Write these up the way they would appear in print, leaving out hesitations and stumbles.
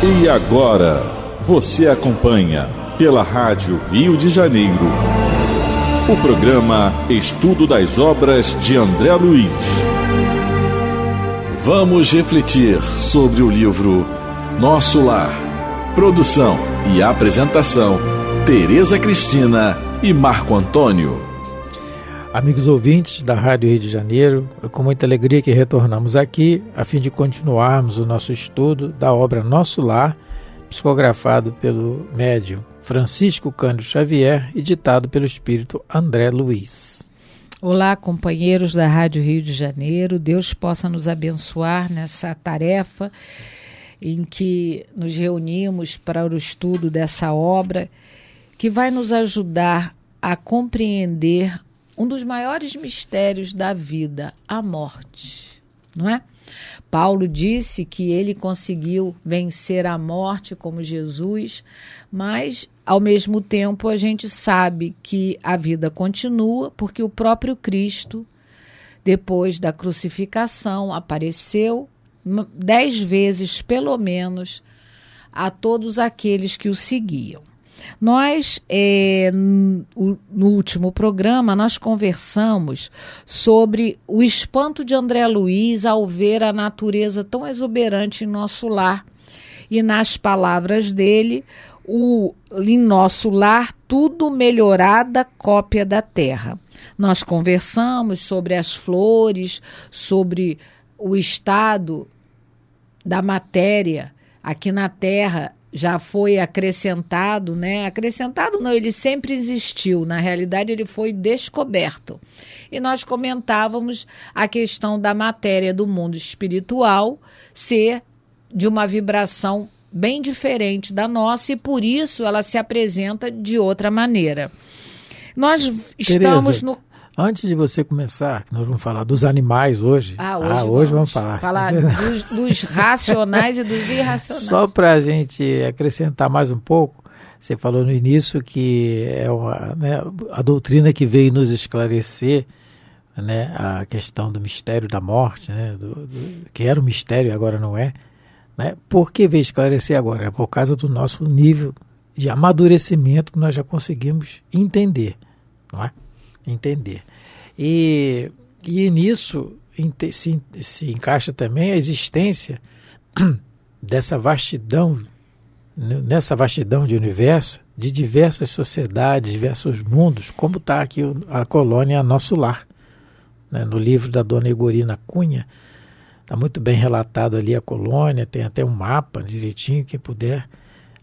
E agora, você acompanha pela Rádio Rio de Janeiro o programa Estudo das Obras de André Luiz. Vamos refletir sobre o livro Nosso Lar. Produção e apresentação, Tereza Cristina e Marco Antônio. Amigos ouvintes da Rádio Rio de Janeiro, é com muita alegria que retornamos aqui a fim de continuarmos o nosso estudo da obra Nosso Lar, psicografado pelo médium Francisco Cândido Xavier e ditado pelo espírito André Luiz. Olá, companheiros da Rádio Rio de Janeiro, Deus possa nos abençoar nessa tarefa em que nos reunimos para o estudo dessa obra que vai nos ajudar a compreender um dos maiores mistérios da vida, a morte, não é? Paulo disse que ele conseguiu vencer a morte como Jesus, mas, ao mesmo tempo, a gente sabe que a vida continua porque o próprio Cristo, depois da crucificação, apareceu 10 vezes, pelo menos, a todos aqueles que o seguiam. Nós, no último programa, nós conversamos sobre o espanto de André Luiz ao ver a natureza tão exuberante em nosso lar. E nas palavras dele, em nosso lar, tudo melhorada cópia da terra. Nós conversamos sobre as flores, sobre o estado da matéria aqui na terra. Já foi acrescentado, né? Acrescentado não, ele sempre existiu, na realidade ele foi descoberto. E nós comentávamos a questão da matéria do mundo espiritual ser de uma vibração bem diferente da nossa e por isso ela se apresenta de outra maneira. Nós estamos Tereza, antes de você começar, nós vamos falar dos animais hoje. Hoje vamos falar. Dos racionais e dos irracionais. Só para a gente acrescentar mais um pouco, você falou no início que é a doutrina que veio nos esclarecer, né, a questão do mistério da morte, né, que era um mistério e agora não é. Né? Por que veio esclarecer agora? É por causa do nosso nível de amadurecimento que nós já conseguimos entender, não é? Entender. E nisso se encaixa também a existência dessa vastidão, nessa vastidão de universo, de diversas sociedades, diversos mundos, como está aqui a colônia Nosso Lar. Né? No livro da dona Egorina Cunha, está muito bem relatado ali a colônia, tem até um mapa direitinho, quem puder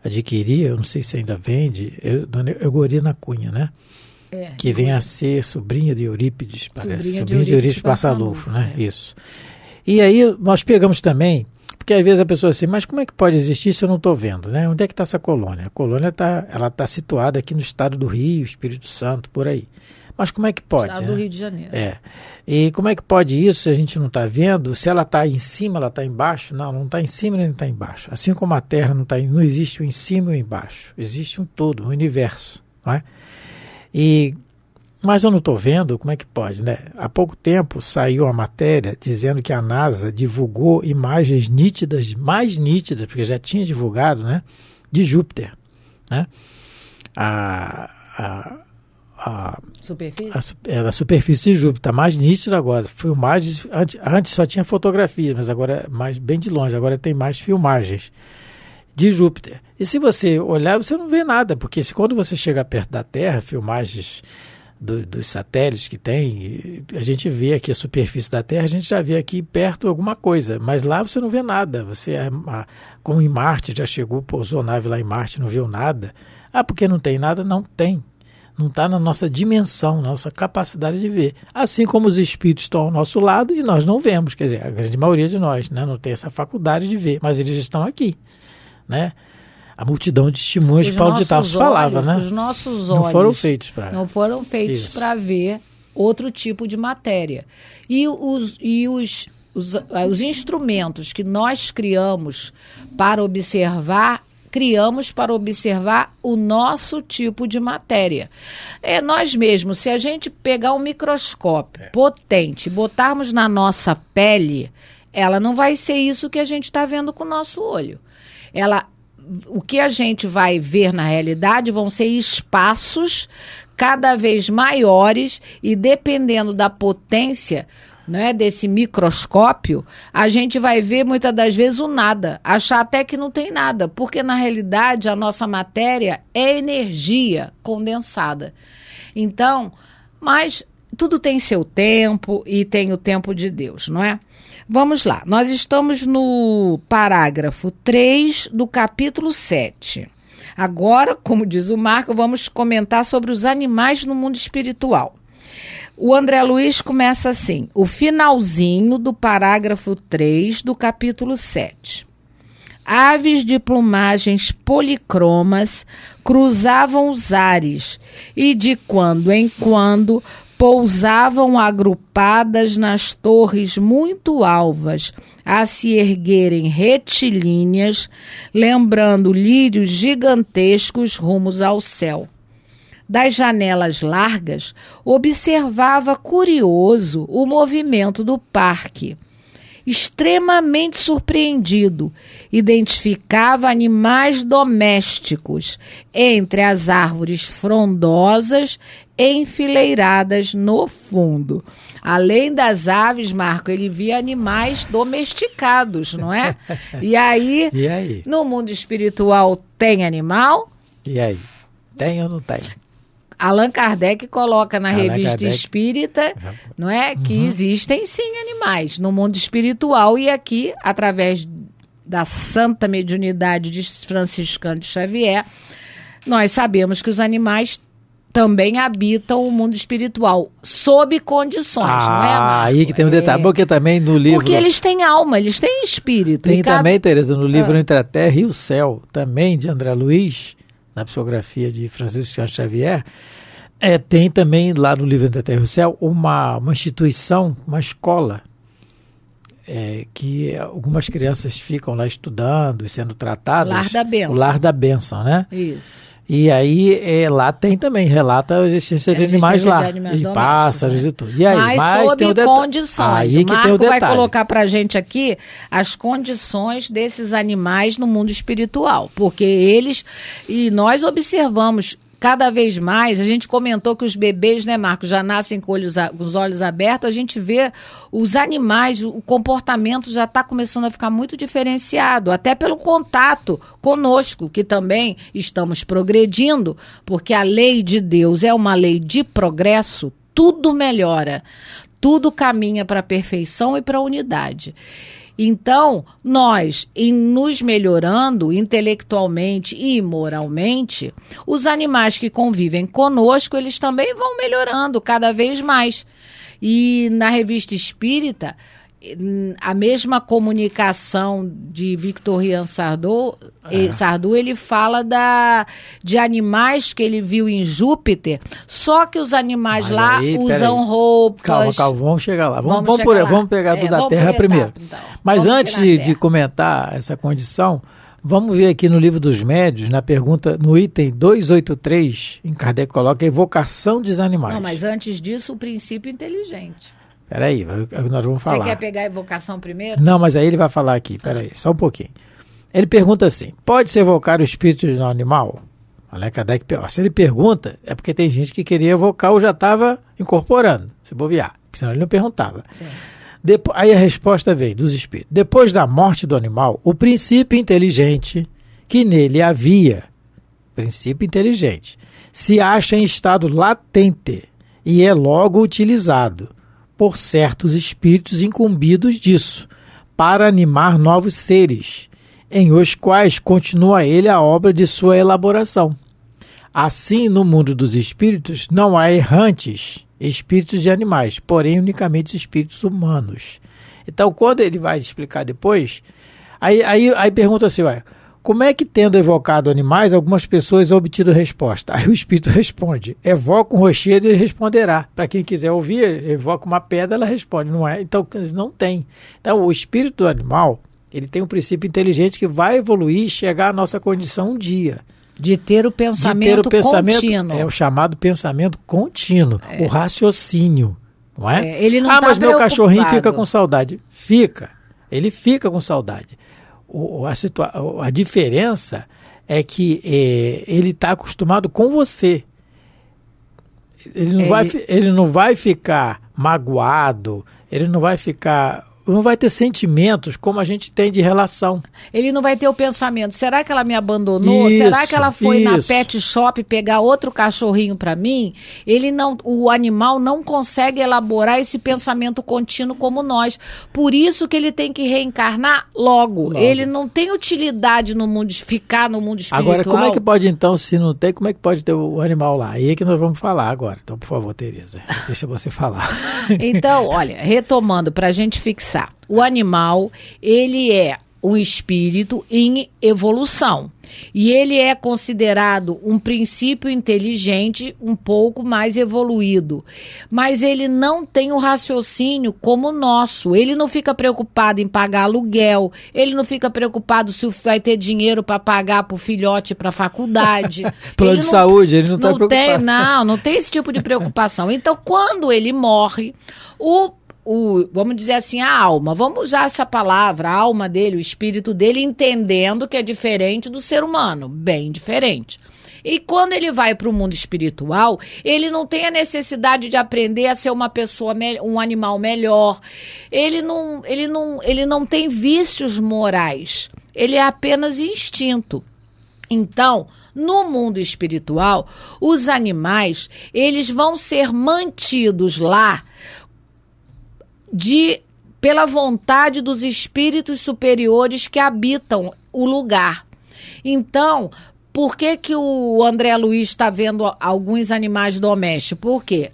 adquirir, eu não sei se ainda vende, dona Egorina Cunha, né? Que vem a ser sobrinha de Eurípides, parece. Sobrinha de Eurípides Barçalufo, né? Isso. E aí nós pegamos também, porque às vezes a pessoa assim, mas como é que pode existir se eu não estou vendo, né? Onde é que está essa colônia? A colônia está situada aqui no estado do Rio, Espírito Santo, por aí. Mas como é que pode? Estado do Rio de Janeiro. E como é que pode isso se a gente não está vendo? Se ela está em cima, ela está embaixo? Não está em cima nem está embaixo. Assim como a Terra não existe o em cima e o embaixo. Existe um todo, um universo, não é? Mas eu não estou vendo, como é que pode, né? Há pouco tempo saiu a matéria dizendo que a NASA divulgou imagens nítidas, mais nítidas, porque já tinha divulgado, né? De Júpiter, né? A superfície de Júpiter está mais nítida agora. Filmagens, antes só tinha fotografia, mas agora mais bem de longe, agora tem mais filmagens de Júpiter. E se você olhar, você não vê nada, porque quando você chega perto da Terra, filmagens dos satélites que tem, a gente vê aqui a superfície da Terra, a gente já vê aqui perto alguma coisa, mas lá você não vê nada. Como em Marte, já chegou, pousou nave lá em Marte, não viu nada. Porque não tem nada? Não tem. Não está na nossa dimensão, na nossa capacidade de ver. Assim como os espíritos estão ao nosso lado e nós não vemos, quer dizer, a grande maioria de nós, né, não tem essa faculdade de ver, mas eles estão aqui, né? A multidão de testemunhas de Paulo de Tarso falava, né? Os nossos olhos não foram feitos para ver outro tipo de matéria. E os instrumentos que nós criamos para observar o nosso tipo de matéria. Nós mesmos, se a gente pegar um microscópio potente, botarmos na nossa pele, ela não vai ser isso que a gente está vendo com o nosso olho. o que a gente vai ver na realidade vão ser espaços cada vez maiores e dependendo da potência, né, desse microscópio, a gente vai ver muitas das vezes o nada, achar até que não tem nada, porque na realidade a nossa matéria é energia condensada. Então, mas tudo tem seu tempo e tem o tempo de Deus, não é? Vamos lá, nós estamos no parágrafo 3 do capítulo 7. Agora, como diz o Marco, vamos comentar sobre os animais no mundo espiritual. O André Luiz começa assim, o finalzinho do parágrafo 3 do capítulo 7. Aves de plumagens policromas cruzavam os ares e de quando em quando pousavam agrupadas nas torres muito alvas, a se erguerem retilíneas, lembrando lírios gigantescos rumos ao céu. Das janelas largas, observava curioso o movimento do parque. Extremamente surpreendido, identificava animais domésticos entre as árvores frondosas enfileiradas no fundo. Além das aves, Marco, ele via animais domesticados, não é? E aí, no mundo espiritual tem animal? E aí? Tem ou não tem? Allan Kardec coloca na Revista Espírita, não é, que existem sim animais no mundo espiritual e aqui, através da santa mediunidade de Franciscano de Xavier, nós sabemos que os animais também habitam o mundo espiritual, sob condições, não é, Marco? Aí que tem um detalhe, porque também no livro... Porque eles têm alma, eles têm espírito. Tem também, Tereza, no livro Entre a Terra e o Céu, também de André Luiz, na psicografia de Francisco Xavier, tem também lá no livro Entre a Terra e o Céu uma instituição, uma escola, que algumas crianças ficam lá estudando e sendo tratadas. Lar da Bênção. O Lar da Bênção, né? Isso. E aí lá tem também, relata a existência de animais lá, de pássaros, né? E tudo. E aí, mas sob condições. Aí o Marco vai colocar pra gente aqui as condições desses animais no mundo espiritual, porque e nós observamos cada vez mais, a gente comentou que os bebês, né, Marco, já nascem com os olhos abertos, a gente vê os animais, o comportamento já está começando a ficar muito diferenciado, até pelo contato conosco, que também estamos progredindo, porque a lei de Deus é uma lei de progresso, tudo melhora, tudo caminha para a perfeição e para a unidade. Então, nós, em nos melhorando intelectualmente e moralmente, os animais que convivem conosco, eles também vão melhorando cada vez mais. E na Revista Espírita, a mesma comunicação de Victorien Sardou, ele fala de animais que ele viu em Júpiter, só que os animais lá usam roupas... Calma, vamos chegar lá. Vamos pegar do da Terra primeiro. Então. Mas antes de comentar essa condição, vamos ver aqui no Livro dos Médiuns, na pergunta, no item 283, em Kardec coloca a evocação dos animais. Não, mas antes disso, o princípio inteligente. Peraí, nós vamos falar. Você quer pegar a evocação primeiro? Não, mas aí ele vai falar aqui, peraí, só um pouquinho. Ele pergunta assim, pode-se evocar o espírito de um animal? Allan Kardec, se ele pergunta, é porque tem gente que queria evocar ou já estava incorporando, se bobear, porque senão ele não perguntava. Aí a resposta vem dos espíritos. Depois da morte do animal, o princípio inteligente que nele havia, princípio inteligente, se acha em estado latente e é logo utilizado por certos espíritos incumbidos disso, para animar novos seres, em os quais continua ele a obra de sua elaboração. Assim, no mundo dos espíritos, não há errantes espíritos de animais, porém unicamente espíritos humanos. Então, quando ele vai explicar depois, aí pergunta assim, como é que, tendo evocado animais, algumas pessoas obtiram obtido resposta? Aí o espírito responde, evoca um rochedo e ele responderá. Para quem quiser ouvir, evoca uma pedra, ela responde, não é? Então, não tem. Então, o espírito do animal, ele tem um princípio inteligente que vai evoluir e chegar à nossa condição um dia. De ter o pensamento contínuo. É o chamado pensamento contínuo, o raciocínio, não é? Ele não mas meu cachorrinho fica com saudade. Ele fica com saudade. a diferença é que ele está acostumado com você. Ele não vai ficar magoado, ele não vai ter sentimentos como a gente tem de relação. Ele não vai ter o pensamento, será que ela me abandonou? Será que ela foi na pet shop pegar outro cachorrinho para mim? O animal não consegue elaborar esse pensamento contínuo como nós. Por isso que ele tem que reencarnar logo. Ele não tem utilidade ficar no mundo espiritual. Agora, como é que pode então, se não tem, como é que pode ter o animal lá? Aí é que nós vamos falar agora. Então, por favor, Tereza, deixa você falar. Então, olha, retomando, para a gente fixar. O animal, ele é um espírito em evolução. E ele é considerado um princípio inteligente um pouco mais evoluído. Mas ele não tem um raciocínio como o nosso. Ele não fica preocupado em pagar aluguel. Ele não fica preocupado se vai ter dinheiro para pagar para o filhote para a faculdade. Plano de saúde, ele não está preocupado. Não tem esse tipo de preocupação. Então, quando ele morre, vamos dizer assim, a alma, vamos usar essa palavra, a alma dele, o espírito dele, entendendo que é diferente do ser humano, bem diferente. E quando ele vai para o mundo espiritual, ele não tem a necessidade de aprender a ser uma pessoa, um animal melhor. Ele não tem vícios morais, ele é apenas instinto. Então, no mundo espiritual, os animais, eles vão ser mantidos lá pela vontade dos espíritos superiores que habitam o lugar. Então, por que o André Luiz está vendo alguns animais domésticos? Porque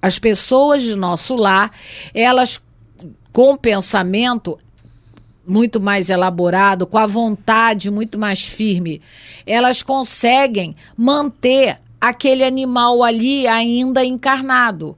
as pessoas de nosso lar, elas, com pensamento muito mais elaborado, com a vontade muito mais firme, elas conseguem manter aquele animal ali ainda encarnado.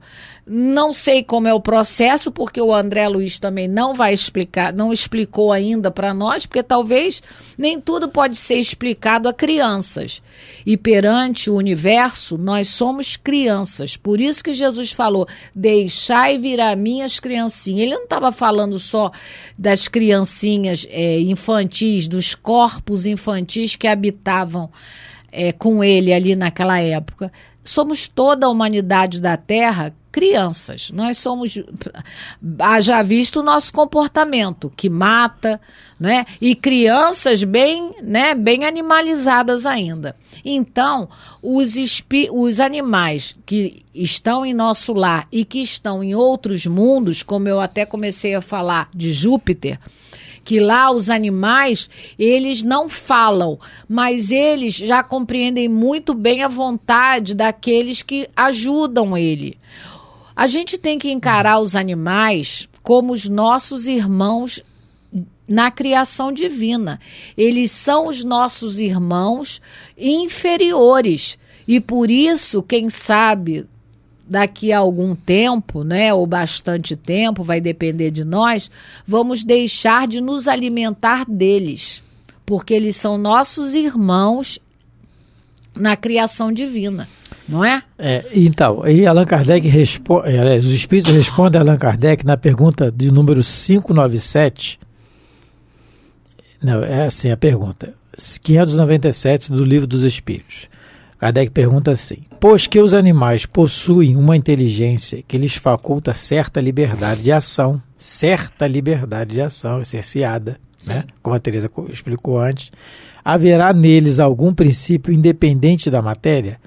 Não sei como é o processo, porque o André Luiz também não vai explicar, não explicou ainda para nós, porque talvez nem tudo pode ser explicado a crianças. E perante o universo, nós somos crianças. Por isso que Jesus falou, deixai vir a mim as criancinhas. Ele não estava falando só das criancinhas infantis, dos corpos infantis que habitavam com ele ali naquela época. Somos toda a humanidade da Terra crianças. Nós somos, haja visto o nosso comportamento, que mata, né? E crianças bem animalizadas ainda. Então, os animais que estão em nosso lar e que estão em outros mundos, como eu até comecei a falar de Júpiter, que lá os animais, eles não falam, mas eles já compreendem muito bem a vontade daqueles que ajudam ele. A gente tem que encarar os animais como os nossos irmãos na criação divina. Eles são os nossos irmãos inferiores. E por isso, quem sabe, daqui a algum tempo, né, ou bastante tempo, vai depender de nós, vamos deixar de nos alimentar deles. Porque eles são nossos irmãos na criação divina. Não é? Então, aí Allan Kardec responde, os espíritos respondem a Allan Kardec na pergunta de número 597. Não, é assim a pergunta, 597 do Livro dos Espíritos. Kardec pergunta assim: pois que os animais possuem uma inteligência que lhes faculta certa liberdade de ação, cerceada, né? Como a Tereza explicou antes, haverá neles algum princípio independente da matéria?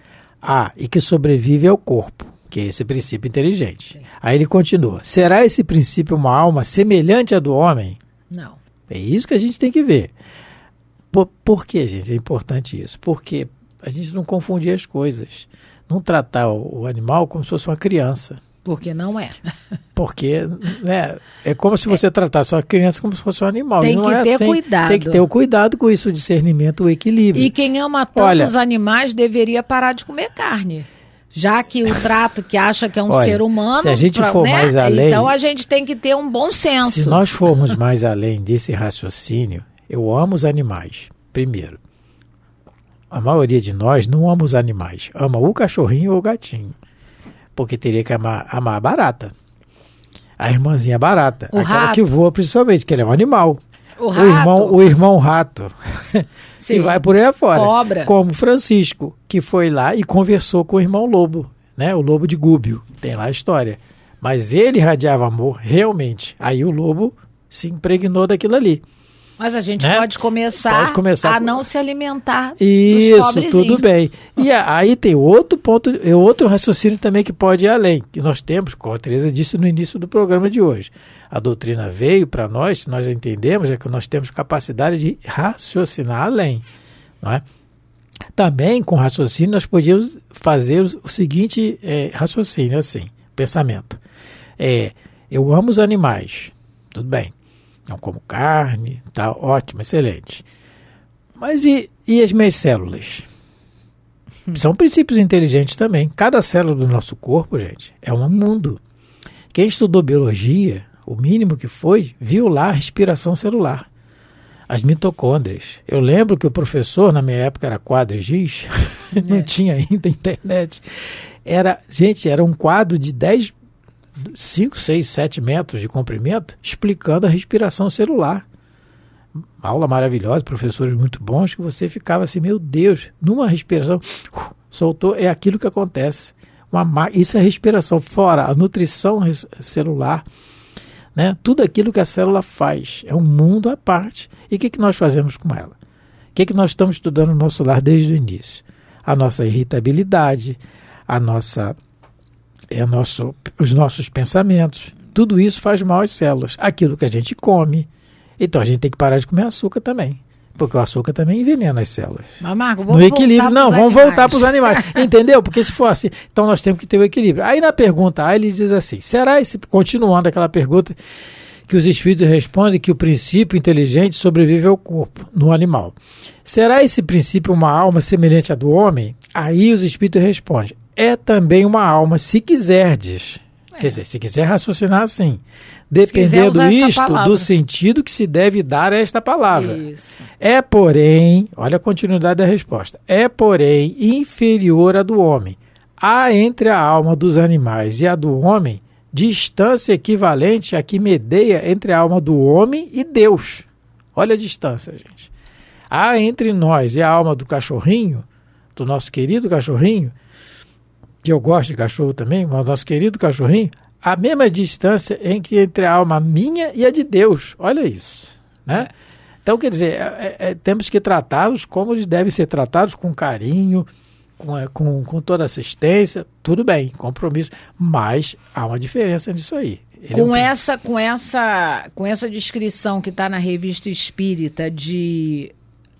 E que sobrevive ao corpo, que é esse princípio inteligente. Sim. Aí ele continua: será esse princípio uma alma semelhante à do homem? Não. É isso que a gente tem que ver. Por que, gente? É importante isso. Porque a gente não confundir as coisas. Não tratar o animal como se fosse uma criança. Porque não é. Porque, né, é como se você tratasse a criança como se fosse um animal. Tem não que é ter assim. cuidado. Tem que ter o cuidado com isso, o discernimento, o equilíbrio. E quem ama tanto os animais deveria parar de comer carne. Já que o trato que acha que é um ser humano... Se a gente for mais além... Então a gente tem que ter um bom senso. Se nós formos mais além desse raciocínio, eu amo os animais, primeiro. A maioria de nós não ama os animais. Ama o cachorrinho ou o gatinho. Porque teria que amar a barata. A irmãzinha barata. Aquela rato. Que voa principalmente, que ela é um animal. o irmão rato, Sim. que vai por aí afora. Cobra. Como Francisco, que foi lá e conversou com o irmão lobo, né? O lobo de Gúbio, tem lá a história. Mas ele irradiava amor, realmente. Aí o lobo se impregnou daquilo ali. Mas a gente né? pode começar a não se alimentar Isso, dos pobrezinhos. tudo bem. E aí tem outro ponto, outro raciocínio também que pode ir além, que nós temos, como a Teresa disse no início do programa de hoje. A doutrina veio para nós, nós já entendemos, é que nós temos capacidade de raciocinar além. Não é? Também, com raciocínio, nós podíamos fazer o seguinte raciocínio, assim, pensamento. Eu amo os animais, tudo bem. Não como carne, tá, ótimo, excelente. Mas e as minhas células? São princípios inteligentes também. Cada célula do nosso corpo, gente, é um mundo. Quem estudou biologia, o mínimo que foi, viu lá a respiração celular. As mitocôndrias. Eu lembro que o professor, na minha época, era quadro-giz, não tinha ainda internet. Era um quadro de 5, 6, 7 metros de comprimento, explicando a respiração celular. Aula maravilhosa, professores muito bons, que você ficava assim, meu Deus, numa respiração, soltou, é aquilo que acontece. Isso é respiração, fora a nutrição celular, né? Tudo aquilo que a célula faz, é um mundo à parte. E o que nós fazemos com ela? O que nós estamos estudando no nosso lar desde o início? A nossa irritabilidade, os nossos pensamentos, tudo isso faz mal às células. Aquilo que a gente come. Então a gente tem que parar de comer açúcar também, porque o açúcar também envenena as células. Mas, Marco, no equilíbrio, vamos voltar para os animais. Entendeu? Porque se for assim, então nós temos que ter o equilíbrio. Aí na pergunta A ele diz assim, continuando aquela pergunta que os espíritos respondem que o princípio inteligente sobrevive ao corpo, no animal. Será esse princípio uma alma semelhante à do homem? Aí os espíritos respondem, é também uma alma, se quiserdes. Quer dizer, se quiser raciocinar assim, dependendo do sentido que se deve dar a esta palavra. Isso. Porém, olha a continuidade da resposta, porém, inferior à do homem. Há entre a alma dos animais e a do homem distância equivalente à que medeia entre a alma do homem e Deus. Olha a distância, gente. Há entre nós e a alma do cachorrinho, do nosso querido cachorrinho, que eu gosto de cachorro também, mas nosso querido cachorrinho, a mesma distância entre a alma minha e a de Deus. Olha isso, né? Então, quer dizer, temos que tratá-los como eles devem ser tratados, com carinho, com toda assistência, tudo bem, compromisso, mas há uma diferença nisso aí. Com essa descrição que está na Revista Espírita de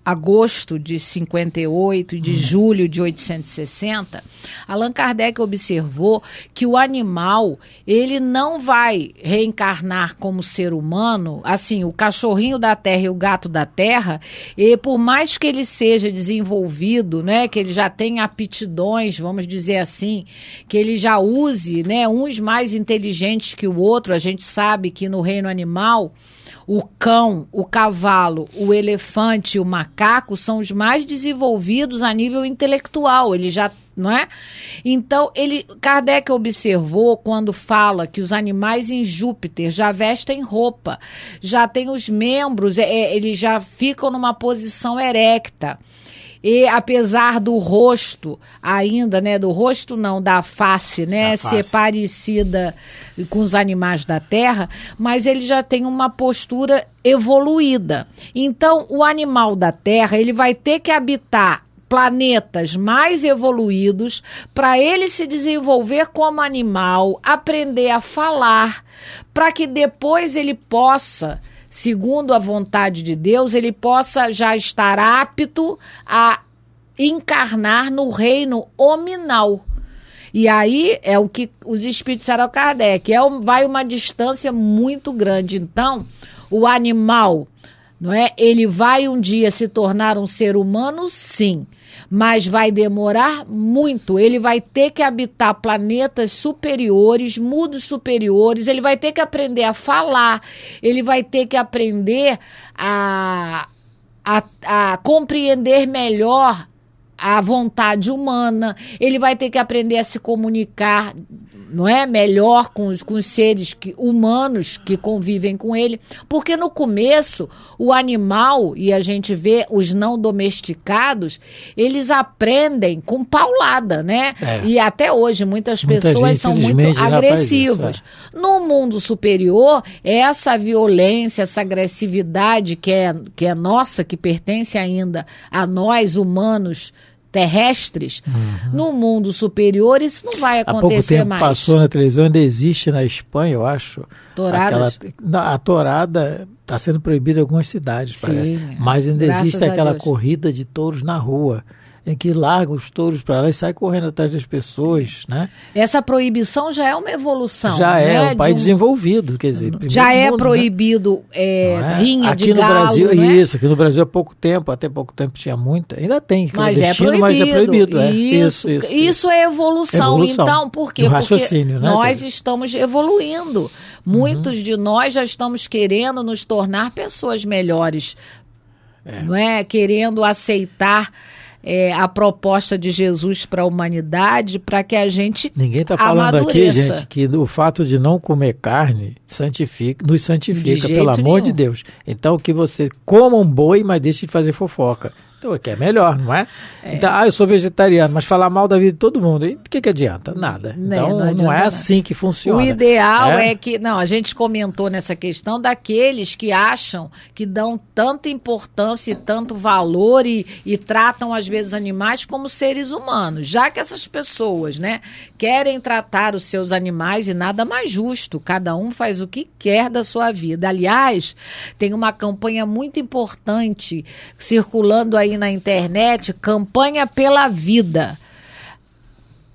agosto de 58 e de julho de 860, Allan Kardec observou que o animal, ele não vai reencarnar como ser humano, assim, o cachorrinho da terra e o gato da terra, e por mais que ele seja desenvolvido, né, que ele já tenha aptidões, vamos dizer assim, que ele já use, né, uns mais inteligentes que o outro, a gente sabe que no reino animal, o cão, o cavalo, o elefante e o macaco são os mais desenvolvidos a nível intelectual. Ele já, não é? Então, Kardec observou quando fala que os animais em Júpiter já vestem roupa, já têm os membros, eles já ficam numa posição erecta. E apesar do rosto ainda, né, da face, né, ser parecida com os animais da Terra, mas ele já tem uma postura evoluída. Então, o animal da Terra, ele vai ter que habitar planetas mais evoluídos para ele se desenvolver como animal, aprender a falar, para que depois ele possa, segundo a vontade de Deus, ele possa já estar apto a encarnar no reino hominal. E aí é o que os espíritos disseram a Kardec, vai uma distância muito grande. Então, o animal, não é? Ele vai um dia se tornar um ser humano, sim, mas vai demorar muito. Ele vai ter que habitar planetas superiores, mundos superiores, ele vai ter que aprender a falar, ele vai ter que aprender a compreender melhor a vontade humana, ele vai ter que aprender a se comunicar não é, melhor com os seres humanos que convivem com ele, porque no começo o animal, e a gente vê os não domesticados, eles aprendem com paulada, né? E até hoje muitas pessoas são muito agressivas. No mundo superior, essa violência, essa agressividade que é nossa, que pertence ainda a nós humanos terrestres, no mundo superior isso não vai acontecer mais. Há pouco tempo passou na televisão, ainda existe na Espanha, eu acho. Touradas? A tourada está sendo proibida em algumas cidades, parece. Mas ainda existe aquela corrida de touros na rua, em que largam os touros para lá e saem correndo atrás das pessoas, né? Essa proibição já é uma evolução. Já é um país desenvolvido, quer dizer... Já é mundo, proibido rinha aqui de galo, no Brasil, não é? Isso, aqui no Brasil há pouco tempo, até pouco tempo tinha muito, ainda tem clandestino, mas é proibido. Isso é evolução. Então, por quê? Porque nós estamos evoluindo. Muitos de nós já estamos querendo nos tornar pessoas melhores, não é? Querendo aceitar a proposta de Jesus para a humanidade, para que a gente Ninguém está falando aqui, gente, que o fato de não comer carne nos santifica, pelo amor de Deus. Então, que você coma um boi, mas deixe de fazer fofoca. Então, que é melhor, não é? Então, eu sou vegetariano, mas falar mal da vida de todo mundo, o que adianta? Nada. Então, não é assim que funciona. O ideal é que... Não, a gente comentou nessa questão daqueles que acham que dão tanta importância e tanto valor e tratam, às vezes, animais como seres humanos. Já que essas pessoas, né, querem tratar os seus animais, e nada mais justo. Cada um faz o que quer da sua vida. Aliás, tem uma campanha muito importante circulando aí na internet, campanha pela vida.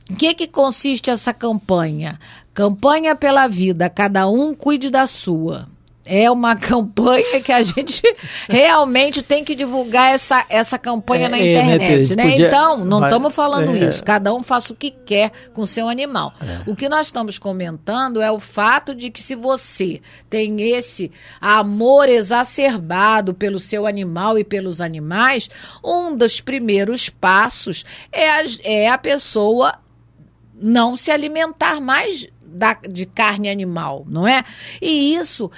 Em que consiste essa campanha? Campanha pela vida, cada um cuide da sua. É uma campanha que a gente realmente tem que divulgar essa campanha na internet, né? Podia, então, não estamos falando isso. Cada um faça o que quer com o seu animal. O que nós estamos comentando é o fato de que se você tem esse amor exacerbado pelo seu animal e pelos animais, um dos primeiros passos é a pessoa não se alimentar mais de carne animal, não é? E isso...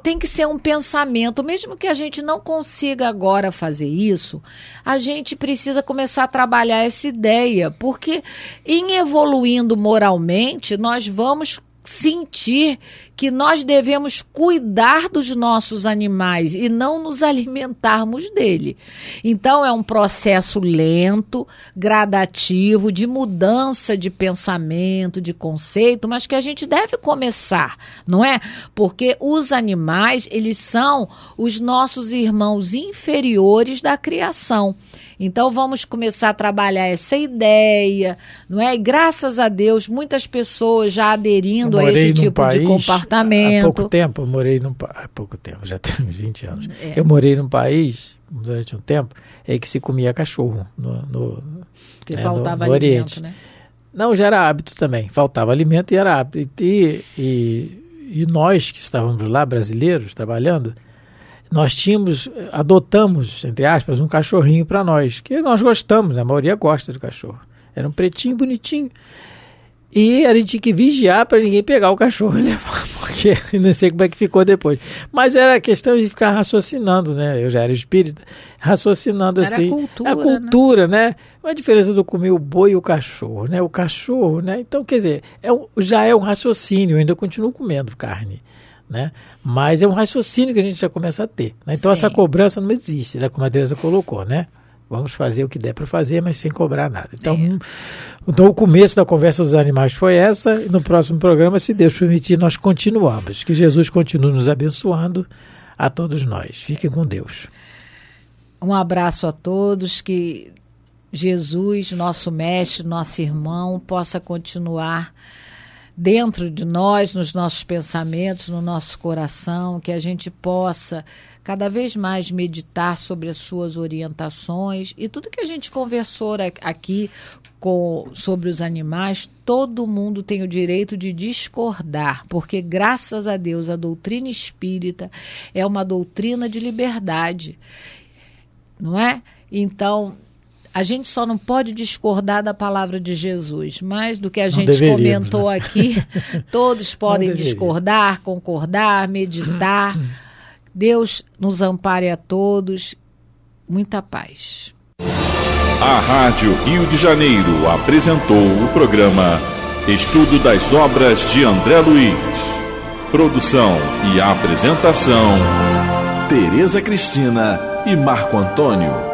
tem que ser um pensamento, mesmo que a gente não consiga agora fazer isso, a gente precisa começar a trabalhar essa ideia, porque em evoluindo moralmente, nós vamos sentir que nós devemos cuidar dos nossos animais e não nos alimentarmos dele. Então é um processo lento, gradativo, de mudança de pensamento, de conceito, mas que a gente deve começar, não é? Porque os animais, eles são os nossos irmãos inferiores da criação. Então vamos começar a trabalhar essa ideia, não é? E graças a Deus, muitas pessoas já aderindo a esse tipo de comportamento. Há pouco tempo, já tem uns 20 anos. Eu morei num país, durante um tempo, que se comia cachorro que faltava alimento, Oriente, né? Não, já era hábito também. Faltava alimento e era hábito. E nós que estávamos lá, brasileiros, trabalhando, nós adotamos, entre aspas, um cachorrinho para nós, que nós gostamos, né? A maioria gosta do cachorro. Era um pretinho, bonitinho. E a gente tinha que vigiar para ninguém pegar o cachorro e levar, porque não sei como é que ficou depois. Mas era questão de ficar raciocinando, né? Eu já era espírita, raciocinando era assim. Cultura, a cultura, né? A diferença do comer o boi e o cachorro, né? O cachorro, né? Então, quer dizer, já é um raciocínio, eu ainda continuo comendo carne, né? Mas é um raciocínio que a gente já começa a ter, né? Então, essa cobrança não existe, né? Como a Teresa colocou, né? Vamos fazer o que der para fazer, mas sem cobrar nada. Então, o começo da conversa dos animais foi essa. E no próximo programa, se Deus permitir, nós continuamos. Que Jesus continue nos abençoando a todos nós. Fiquem com Deus. Um abraço a todos. Que Jesus, nosso mestre, nosso irmão, possa continuar dentro de nós, nos nossos pensamentos, no nosso coração, que a gente possa cada vez mais meditar sobre as suas orientações e tudo que a gente conversou aqui sobre os animais. Todo mundo tem o direito de discordar, porque graças a Deus a doutrina espírita é uma doutrina de liberdade, não é? Então, A gente só não pode discordar da palavra de Jesus, mas do que a gente comentou, né, aqui, todos podem discordar, concordar, meditar. Deus nos ampare a todos. Muita paz. A Rádio Rio de Janeiro apresentou o programa Estudo das Obras de André Luiz. Produção e apresentação, Tereza Cristina e Marco Antônio.